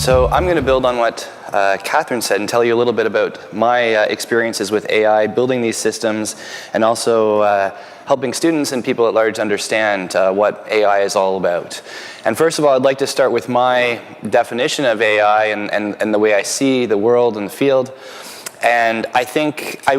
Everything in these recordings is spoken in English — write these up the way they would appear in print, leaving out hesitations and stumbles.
So I'm going to build on what Catherine said and tell you a little bit about my experiences with AI, building these systems, and also helping students and people at large understand what AI is all about. And first of all, I'd like to start with my definition of AI and the way I see the world and the field. And I think I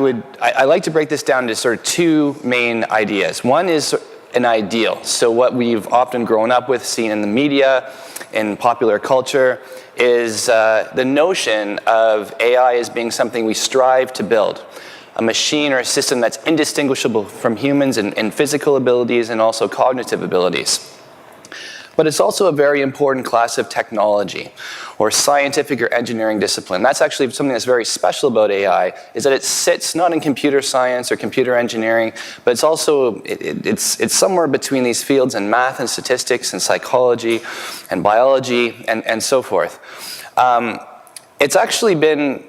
like to break this down into sort of two main ideas. One is an ideal. So what we've often grown up with, seen in the media, in popular culture, is the notion of AI as being something we strive to build. A machine or a system that's indistinguishable from humans in physical abilities and also cognitive abilities. But it's also a very important class of technology or scientific or engineering discipline. That's actually something that's very special about AI, is that it sits not in computer science or computer engineering, but it's also, it's somewhere between these fields in math and statistics and psychology and biology and so forth. It's actually been,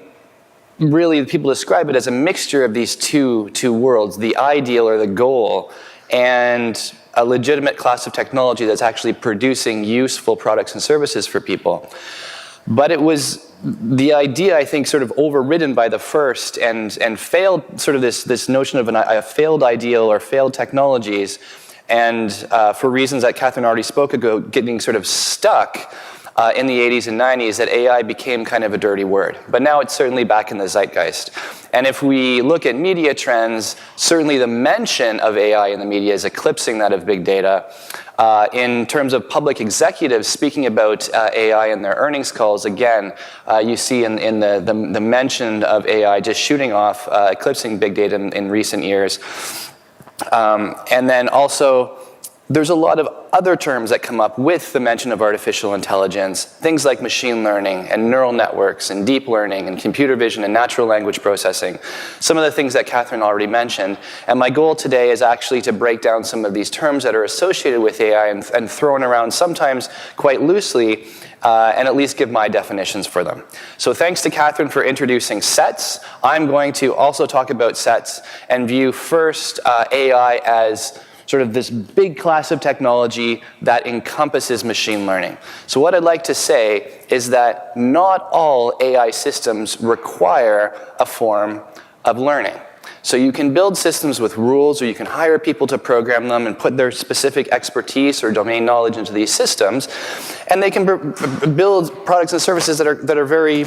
really, people describe it as a mixture of these two worlds, the ideal or the goal, and a legitimate class of technology that's actually producing useful products and services for people. But it was the idea, I think, sort of overridden by the first and failed, sort of this notion of a failed ideal or failed technologies, and for reasons that Catherine already spoke about, getting sort of stuck in the 80s and 90s, that AI became kind of a dirty word. But now it's certainly back in the zeitgeist. And if we look at media trends, certainly the mention of AI in the media is eclipsing that of big data. In terms of public executives speaking about AI in their earnings calls, again, you see in the mention of AI just shooting off, eclipsing big data in recent years. And then also, there's a lot of other terms that come up with the mention of artificial intelligence, things like machine learning and neural networks and deep learning and computer vision and natural language processing, some of the things that Catherine already mentioned. And my goal today is actually to break down some of these terms that are associated with AI and thrown around sometimes quite loosely, and at least give my definitions for them. So thanks to Catherine for introducing sets. I'm going to also talk about sets and view first AI as sort of this big class of technology that encompasses machine learning. So what I'd like to say is that not all AI systems require a form of learning. So you can build systems with rules, or you can hire people to program them and put their specific expertise or domain knowledge into these systems, and they can build products and services that are very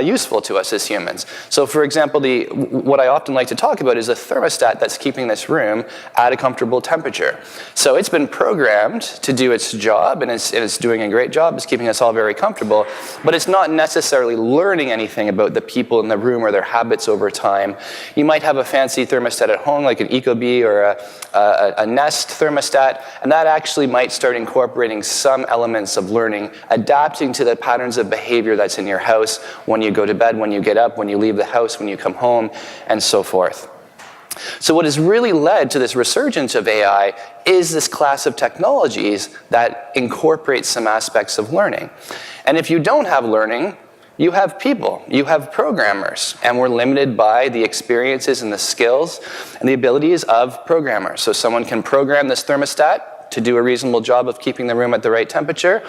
useful to us as humans. So for example, what I often like to talk about is a thermostat that's keeping this room at a comfortable temperature. So it's been programmed to do its job, and it's doing a great job. It's keeping us all very comfortable, but it's not necessarily learning anything about the people in the room or their habits over time. You might have a fancy thermostat at home, like an Ecobee or a Nest thermostat, and that actually might start incorporating some elements of learning, adapting to the patterns of behavior that's in your house when you go to bed, when you get up, when you leave the house, when you come home, and so forth. So what has really led to this resurgence of AI is this class of technologies that incorporate some aspects of learning. And if you don't have learning, you have people, you have programmers, and we're limited by the experiences and the skills and the abilities of programmers. So someone can program this thermostat to do a reasonable job of keeping the room at the right temperature.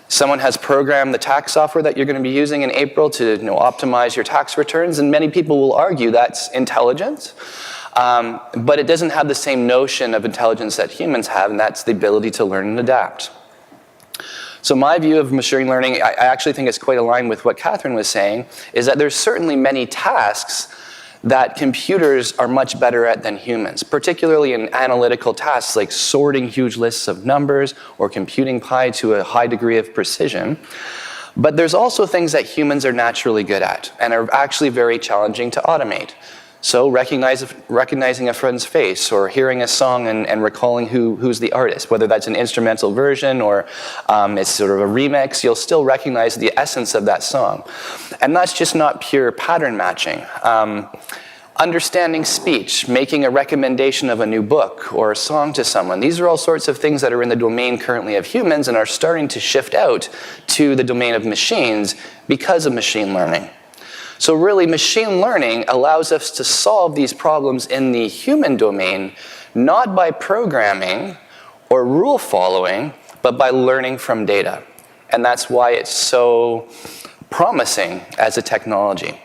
Someone has programmed the tax software that you're going to be using in April to optimize your tax returns, and many people will argue that's intelligence. But it doesn't have the same notion of intelligence that humans have, and that's the ability to learn and adapt. So my view of machine learning, I actually think it's quite aligned with what Catherine was saying, is that there's certainly many tasks that computers are much better at than humans, particularly in analytical tasks like sorting huge lists of numbers or computing pi to a high degree of precision. But there's also things that humans are naturally good at and are actually very challenging to automate. So recognizing a friend's face, or hearing a song and recalling who's the artist, whether that's an instrumental version or it's sort of a remix, you'll still recognize the essence of that song. And that's just not pure pattern matching. Understanding speech, making a recommendation of a new book or a song to someone, these are all sorts of things that are in the domain currently of humans and are starting to shift out to the domain of machines because of machine learning. So really, machine learning allows us to solve these problems in the human domain, not by programming or rule following, but by learning from data. and that's why it's so promising as a technology.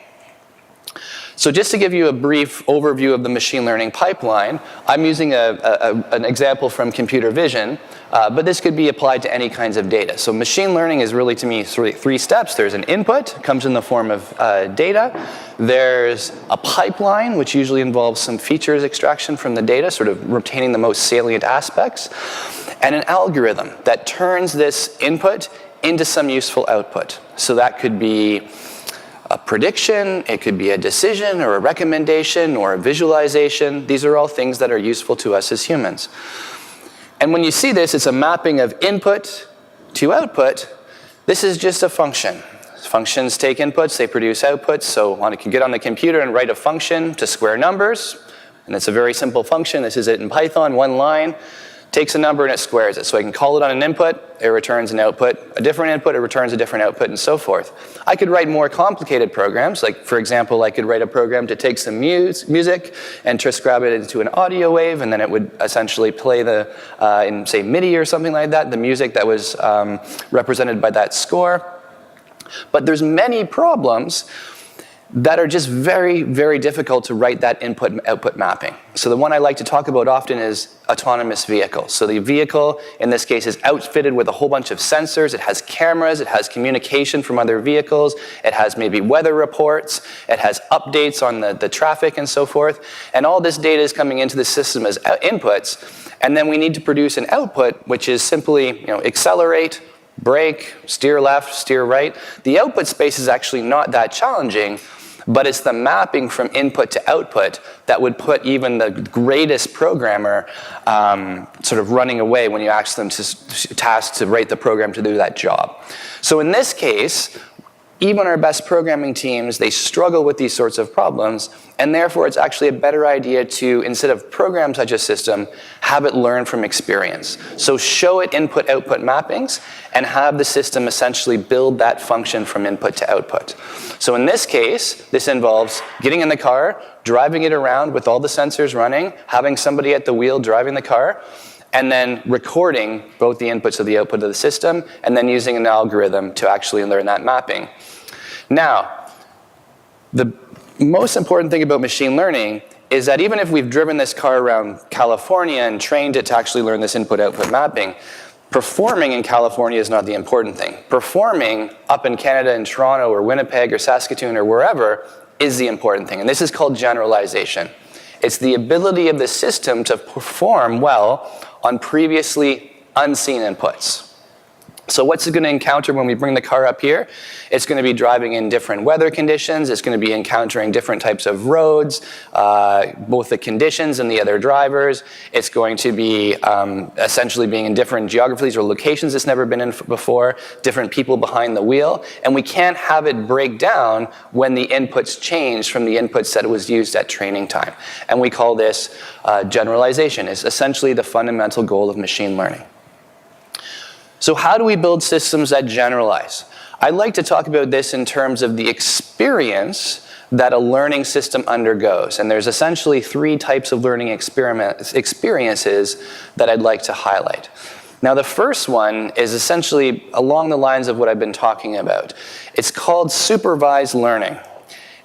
So just to give you a brief overview of the machine learning pipeline, I'm using an example from computer vision, but this could be applied to any kinds of data. So machine learning is really, to me, three steps. There's an input, comes in the form of data. There's a pipeline, which usually involves some features extraction from the data, sort of retaining the most salient aspects, and an algorithm that turns this input into some useful output. So that could be a prediction, it could be a decision or a recommendation or a visualization. These are all things that are useful to us as humans. And when you see this, it's a mapping of input to output. This is just a function. Functions take inputs, they produce outputs. So one can get on the computer and write a function to square numbers. And it's a very simple function. This is it in Python, one line. Takes a number and it squares it. So I can call it on an input, it returns an output. A different input, it returns a different output, and so forth. I could write more complicated programs. Like, for example, I could write a program to take some music and transcribe it into an audio wave, and then it would essentially play in, say, MIDI or something like that, the music that was represented by that score. But there's many problems that are just very, very difficult to write that input-output mapping. So the one I like to talk about often is autonomous vehicles. So the vehicle, in this case, is outfitted with a whole bunch of sensors. It has cameras, it has communication from other vehicles, it has maybe weather reports, it has updates on the traffic and so forth. And all this data is coming into the system as inputs. And then we need to produce an output, which is simply, accelerate, brake, steer left, steer right. The output space is actually not that challenging, but it's the mapping from input to output that would put even the greatest programmer sort of running away when you ask them tasked to write the program to do that job. So in this case, even our best programming teams, they struggle with these sorts of problems, and therefore it's actually a better idea to, instead of program such a system, have it learn from experience. So show it input-output mappings, and have the system essentially build that function from input to output. So in this case, this involves getting in the car, driving it around with all the sensors running, having somebody at the wheel driving the car, and then recording both the inputs of the output of the system, and then using an algorithm to actually learn that mapping. Now, the most important thing about machine learning is that even if we've driven this car around California and trained it to actually learn this input-output mapping, performing in California is not the important thing. Performing up in Canada, in Toronto, or Winnipeg, or Saskatoon, or wherever, is the important thing. And this is called generalization. It's the ability of the system to perform well on previously unseen inputs. So what's it going to encounter when we bring the car up here? It's going to be driving in different weather conditions. It's going to be encountering different types of roads, both the conditions and the other drivers. It's going to be essentially being in different geographies or locations it's never been in before, different people behind the wheel. And we can't have it break down when the inputs change from the inputs that it was used at training time. And we call this generalization. It's essentially the fundamental goal of machine learning. So how do we build systems that generalize? I'd like to talk about this in terms of the experience that a learning system undergoes. And there's essentially three types of learning experiences that I'd like to highlight. Now the first one is essentially along the lines of what I've been talking about. It's called supervised learning.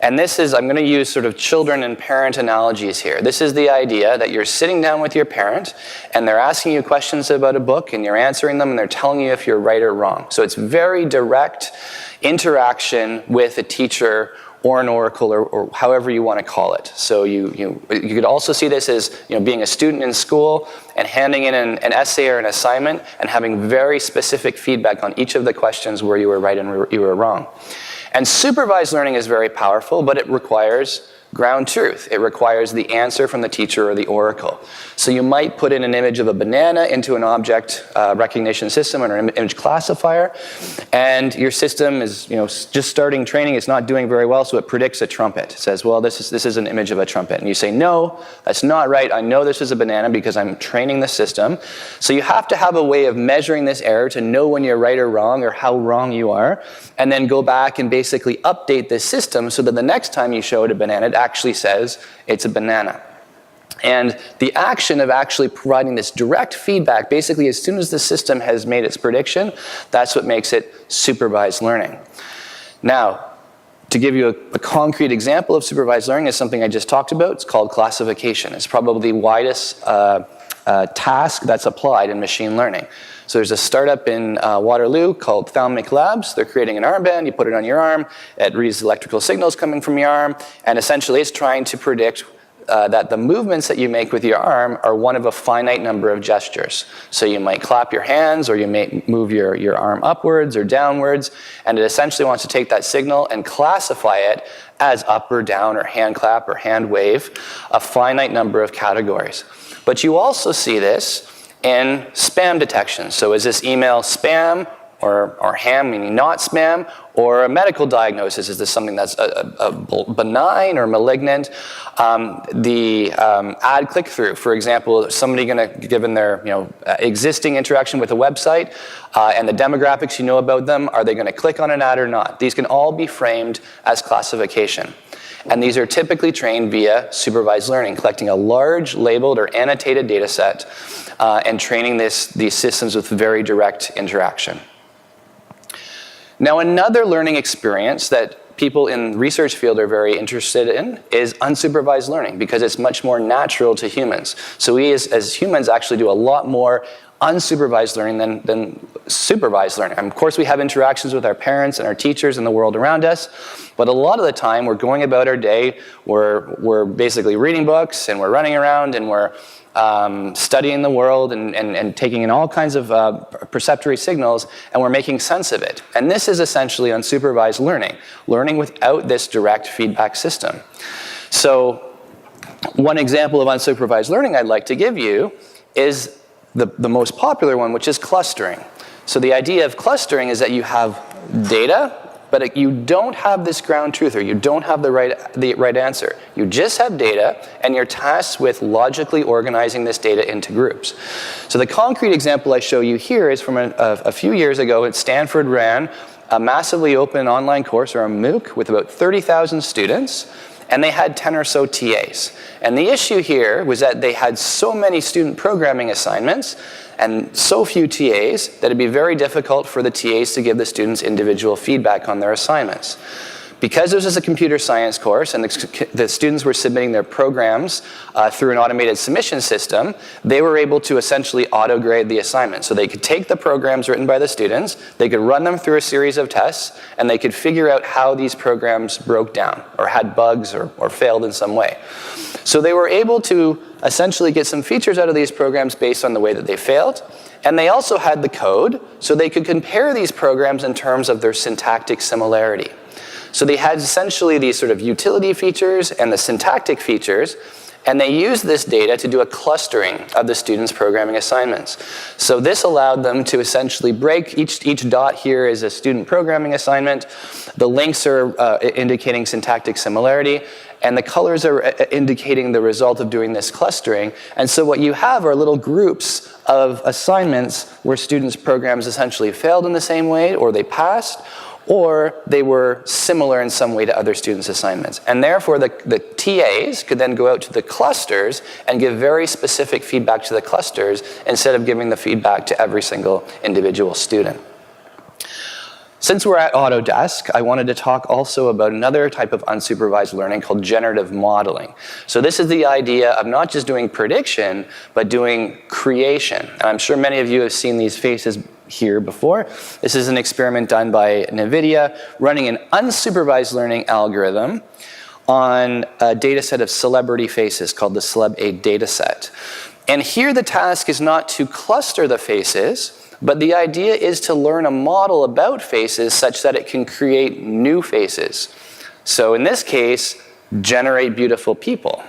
And this is, I'm going to use sort of children and parent analogies here. This is the idea that you're sitting down with your parent and they're asking you questions about a book and you're answering them and they're telling you if you're right or wrong. So it's very direct interaction with a teacher or an oracle or however you want to call it. So you could also see this as being a student in school and handing in an essay or an assignment and having very specific feedback on each of the questions where you were right and where you were wrong. And supervised learning is very powerful, but it requires ground truth. It requires the answer from the teacher or the oracle. So you might put in an image of a banana into an object recognition system or an image classifier, and your system is just starting training. It's not doing very well, so it predicts a trumpet. It says, well, this is an image of a trumpet. And you say, no, that's not right. I know this is a banana because I'm training the system. So you have to have a way of measuring this error to know when you're right or wrong or how wrong you are, and then go back and basically update this system so that the next time you show it a banana, it actually says it's a banana. And the action of actually providing this direct feedback, basically as soon as the system has made its prediction, that's what makes it supervised learning. Now, to give you a concrete example of supervised learning is something I just talked about. It's called classification. It's probably the widest task that's applied in machine learning. So there's a startup in Waterloo called Thalamic Labs. They're creating an armband. You put it on your arm. It reads electrical signals coming from your arm. And essentially it's trying to predict that the movements that you make with your arm are one of a finite number of gestures. So you might clap your hands, or you may move your arm upwards or downwards, and it essentially wants to take that signal and classify it as up or down or hand clap or hand wave, a finite number of categories. But you also see this in spam detection. So is this email spam or ham, meaning not spam, or a medical diagnosis? Is this something that's benign or malignant? The ad click-through, for example, somebody given their existing interaction with a website and the demographics you know about them, are they going to click on an ad or not? These can all be framed as classification. And these are typically trained via supervised learning, collecting a large labeled or annotated data set and training these systems with very direct interaction. Now, another learning experience that people in the research field are very interested in is unsupervised learning, because it's much more natural to humans. So we as humans actually do a lot more unsupervised learning than supervised learning. And of course, we have interactions with our parents and our teachers and the world around us, but a lot of the time we're going about our day, we're basically reading books, and we're running around, and we're studying the world and taking in all kinds of perceptory signals, and we're making sense of it. And this is essentially unsupervised learning without this direct feedback system. So one example of unsupervised learning I'd like to give you is the most popular one, which is clustering. So the idea of clustering is that you have data, but you don't have this ground truth, or you don't have the right answer. You just have data, and you're tasked with logically organizing this data into groups. So the concrete example I show you here is from a few years ago. Stanford ran a massively open online course, or a MOOC, with about 30,000 students, and they had 10 or so TAs. And the issue here was that they had so many student programming assignments and so few TAs that it'd be very difficult for the TAs to give the students individual feedback on their assignments. Because this is a computer science course and the students were submitting their programs through an automated submission system, they were able to essentially auto-grade the assignment. So they could take the programs written by the students, they could run them through a series of tests, and they could figure out how these programs broke down or had bugs or failed in some way. So they were able to essentially get some features out of these programs based on the way that they failed. And they also had the code, so they could compare these programs in terms of their syntactic similarity. So they had essentially these sort of utility features and the syntactic features, and they used this data to do a clustering of the students' programming assignments. So this allowed them to essentially break, each dot here is a student programming assignment, the links are indicating syntactic similarity, and the colors are indicating the result of doing this clustering. And so what you have are little groups of assignments where students' programs essentially failed in the same way, or they passed, or they were similar in some way to other students' assignments. And therefore, the TAs could then go out to the clusters and give very specific feedback to the clusters instead of giving the feedback to every single individual student. Since we're at Autodesk, I wanted to talk also about another type of unsupervised learning called generative modeling. So this is the idea of not just doing prediction, but doing creation. And I'm sure many of you have seen these faces here before. This is an experiment done by NVIDIA running an unsupervised learning algorithm on a data set of celebrity faces called the Celeb8 data set. And here the task is not to cluster the faces, but the idea is to learn a model about faces such that it can create new faces. So in this case, generate beautiful people.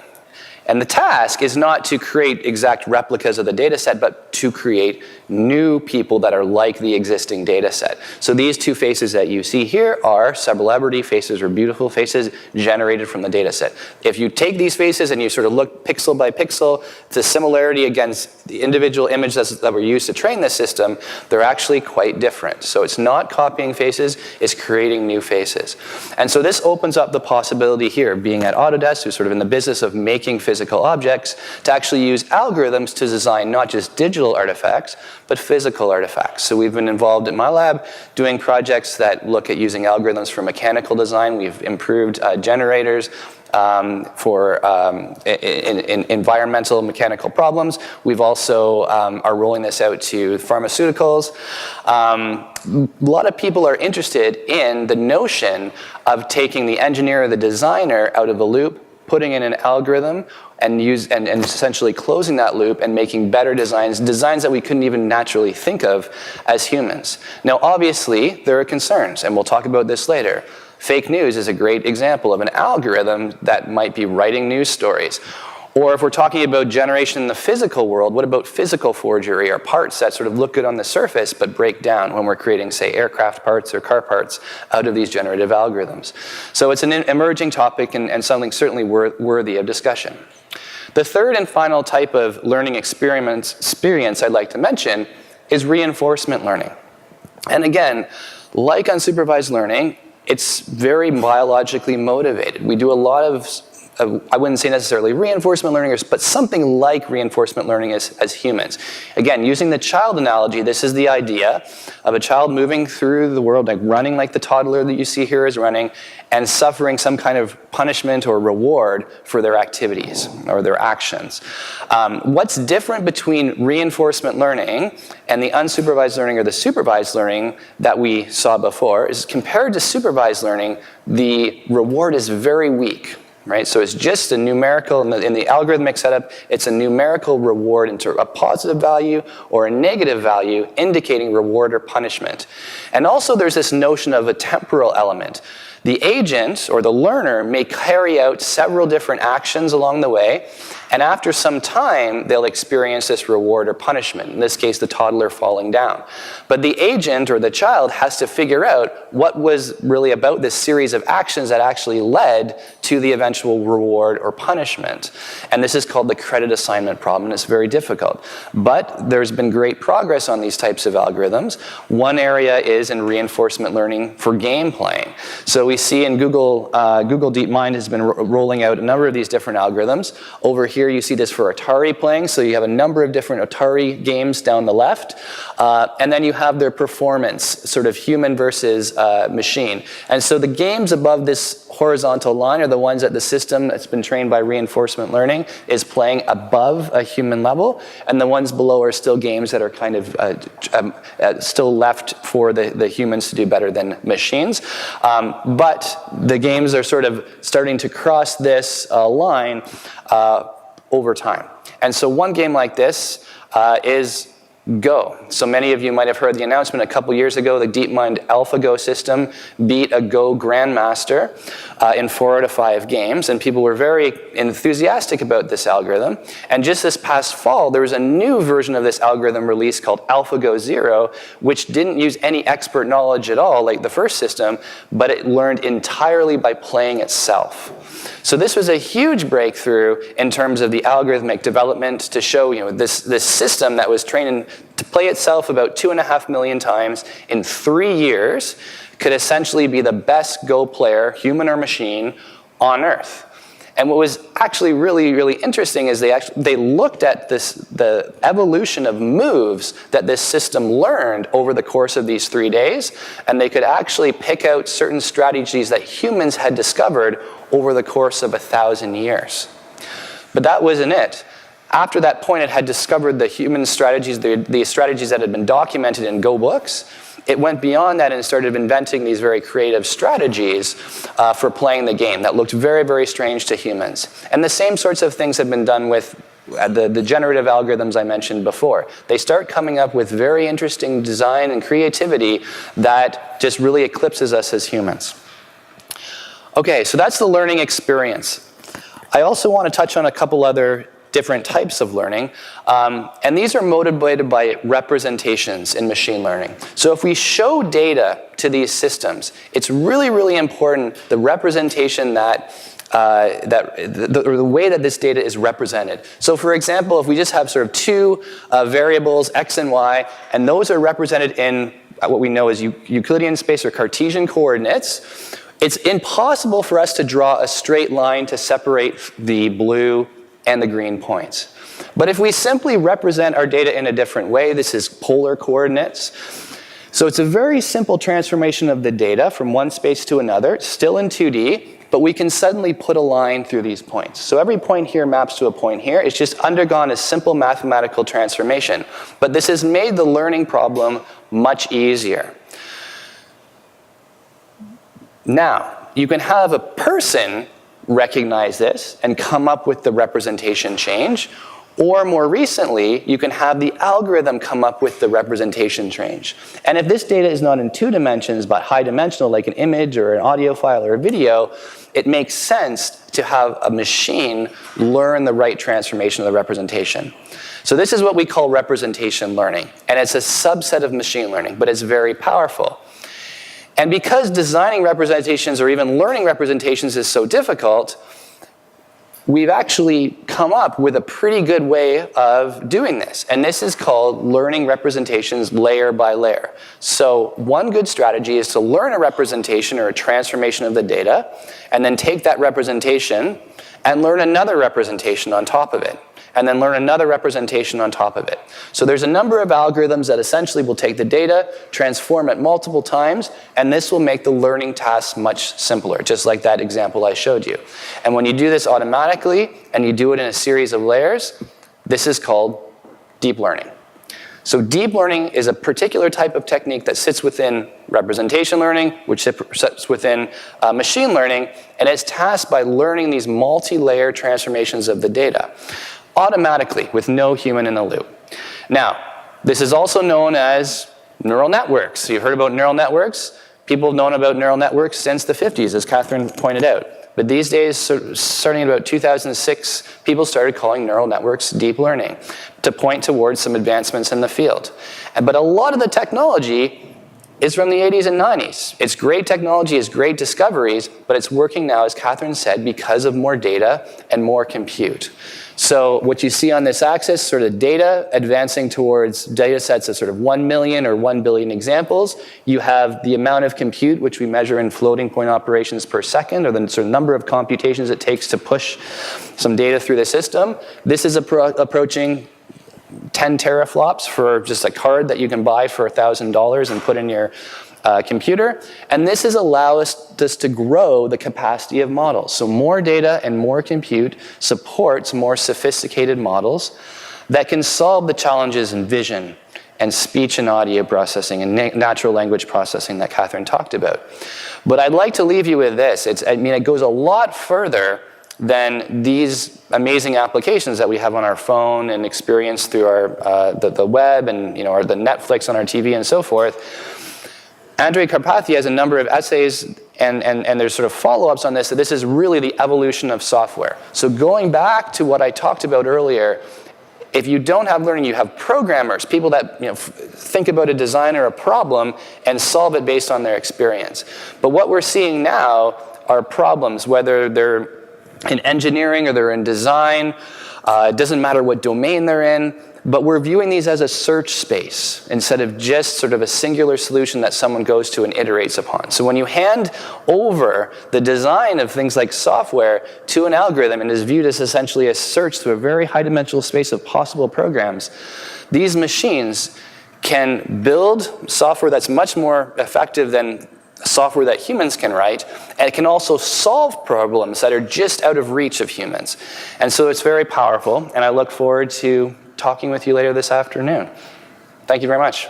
And the task is not to create exact replicas of the data set, but to create new people that are like the existing data set. So these two faces that you see here are celebrity faces or beautiful faces generated from the data set. If you take these faces and you sort of look pixel by pixel, the similarity against the individual images that were used to train this system, they're actually quite different. So it's not copying faces, it's creating new faces. And so this opens up the possibility here, being at Autodesk, who's sort of in the business of making physical physical objects, to actually use algorithms to design not just digital artifacts, but physical artifacts. So we've been involved in my lab doing projects that look at using algorithms for mechanical design. We've improved generators for in environmental mechanical problems. We've also are rolling this out to pharmaceuticals. A lot of people are interested in the notion of taking the engineer or the designer out of the loop, putting in an algorithm, and essentially closing that loop and making better designs that we couldn't even naturally think of as humans. Now, obviously, there are concerns, and we'll talk about this later. Fake news is a great example of an algorithm that might be writing news stories. Or if we're talking about generation in the physical world, what about physical forgery, or parts that sort of look good on the surface but break down when we're creating, say, aircraft parts or car parts out of these generative algorithms? So it's an emerging topic and something certainly worthy of discussion. The third and final type of learning experience I'd like to mention is reinforcement learning. And again, like unsupervised learning, it's very biologically motivated. We do a lot of I wouldn't say necessarily reinforcement learning, but something like reinforcement learning as humans. Again, using the child analogy, this is the idea of a child moving through the world, like running like the toddler that you see here is running, and suffering some kind of punishment or reward for their activities or their actions. What's different between reinforcement learning and the unsupervised learning or the supervised learning that we saw before is, compared to supervised learning, the reward is very weak. Right? So it's just a numerical, in the algorithmic setup, it's a numerical reward into a positive value or a negative value indicating reward or punishment. And also there's this notion of a temporal element. The agent or the learner may carry out several different actions along the way, and after some time, they'll experience this reward or punishment, in this case, the toddler falling down. But the agent or the child has to figure out what was really about this series of actions that actually led to the eventual reward or punishment. And this is called the credit assignment problem, and it's very difficult. But there's been great progress on these types of algorithms. One area is in reinforcement learning for game playing. So we see in Google DeepMind has been rolling out a number of these different algorithms. Over here you see this for Atari playing, so you have a number of different Atari games down the left, and then you have their performance, sort of human versus machine. And so the games above this horizontal line are the ones that the system that's been trained by reinforcement learning is playing above a human level, and the ones below are still games that are kind of still left for the humans to do better than machines. But the games are sort of starting to cross this line over time. And so one game like this is Go. So many of you might have heard the announcement a couple years ago. The DeepMind Alphago system beat a Go grandmaster in 4 out of 5 games, and people were very enthusiastic about this algorithm. And just this past fall, there was a new version of this algorithm released called Alphago Zero, which didn't use any expert knowledge at all, like the first system, but it learned entirely by playing itself. So this was a huge breakthrough in terms of the algorithmic development to show, this system that was trained to play itself about 2.5 million times in 3 years could essentially be the best Go player, human or machine, on Earth. And what was actually really, really interesting is they looked at the evolution of moves that this system learned over the course of these 3 days, and they could actually pick out certain strategies that humans had discovered over the course of 1,000 years. But that wasn't it. After that point, it had discovered the human strategies, the strategies that had been documented in Go books. It went beyond that and started inventing these very creative strategies for playing the game that looked very, very strange to humans. And the same sorts of things have been done with the generative algorithms I mentioned before. They start coming up with very interesting design and creativity that just really eclipses us as humans. Okay, so that's the learning experience. I also want to touch on a couple other different types of learning, and these are motivated by representations in machine learning. So if we show data to these systems, it's really, really important the representation the way that this data is represented. So for example, if we just have sort of 2 variables, x and y, and those are represented in what we know as Euclidean space or Cartesian coordinates, it's impossible for us to draw a straight line to separate the blue and the green points. But if we simply represent our data in a different way, this is polar coordinates. So it's a very simple transformation of the data from one space to another, still in 2D, but we can suddenly put a line through these points. So every point here maps to a point here. It's just undergone a simple mathematical transformation. But this has made the learning problem much easier. Now, you can have a person recognize this and come up with the representation change, or more recently, you can have the algorithm come up with the representation change. And if this data is not in 2 dimensions, but high dimensional, like an image or an audio file or a video, it makes sense to have a machine learn the right transformation of the representation. So this is what we call representation learning. And it's a subset of machine learning, but it's very powerful. And because designing representations or even learning representations is so difficult, we've actually come up with a pretty good way of doing this. And this is called learning representations layer by layer. So one good strategy is to learn a representation or a transformation of the data, and then take that representation and learn another representation on top of it, and then learn another representation on top of it. So there's a number of algorithms that essentially will take the data, transform it multiple times, and this will make the learning tasks much simpler, just like that example I showed you. And when you do this automatically, and you do it in a series of layers, this is called deep learning. So deep learning is a particular type of technique that sits within representation learning, which sits within machine learning, and it's tasked by learning these multi-layer transformations of the data automatically, with no human in the loop. Now, this is also known as neural networks. So you've heard about neural networks. People have known about neural networks since the 50s, as Catherine pointed out. But these days, starting in about 2006, people started calling neural networks deep learning to point towards some advancements in the field. But a lot of the technology is from the 80s and 90s. It's great technology, it's great discoveries, but it's working now, as Catherine said, because of more data and more compute. So what you see on this axis, sort of data advancing towards data sets of sort of 1 million or 1 billion examples. You have the amount of compute, which we measure in floating point operations per second, or the sort of number of computations it takes to push some data through the system. This is approaching 10 teraflops for just a card that you can buy for $1,000 and put in your computer. And this has allowed us to grow the capacity of models. So more data and more compute supports more sophisticated models that can solve the challenges in vision and speech and audio processing and natural language processing that Catherine talked about. But I'd like to leave you with this. It goes a lot further than these amazing applications that we have on our phone and experience through our the web and or the Netflix on our TV and so forth. Andrej Karpathy has a number of essays and there's sort of follow-ups on this, that this is really the evolution of software. So going back to what I talked about earlier, if you don't have learning, you have programmers, people that think about a design or a problem and solve it based on their experience. But what we're seeing now are problems, whether they're in engineering or they're in design, it doesn't matter what domain they're in, but we're viewing these as a search space instead of just sort of a singular solution that someone goes to and iterates upon. So when you hand over the design of things like software to an algorithm and is viewed as essentially a search through a very high-dimensional space of possible programs, these machines can build software that's much more effective than software that humans can write, and it can also solve problems that are just out of reach of humans. And so it's very powerful, and I look forward to talking with you later this afternoon. Thank you very much.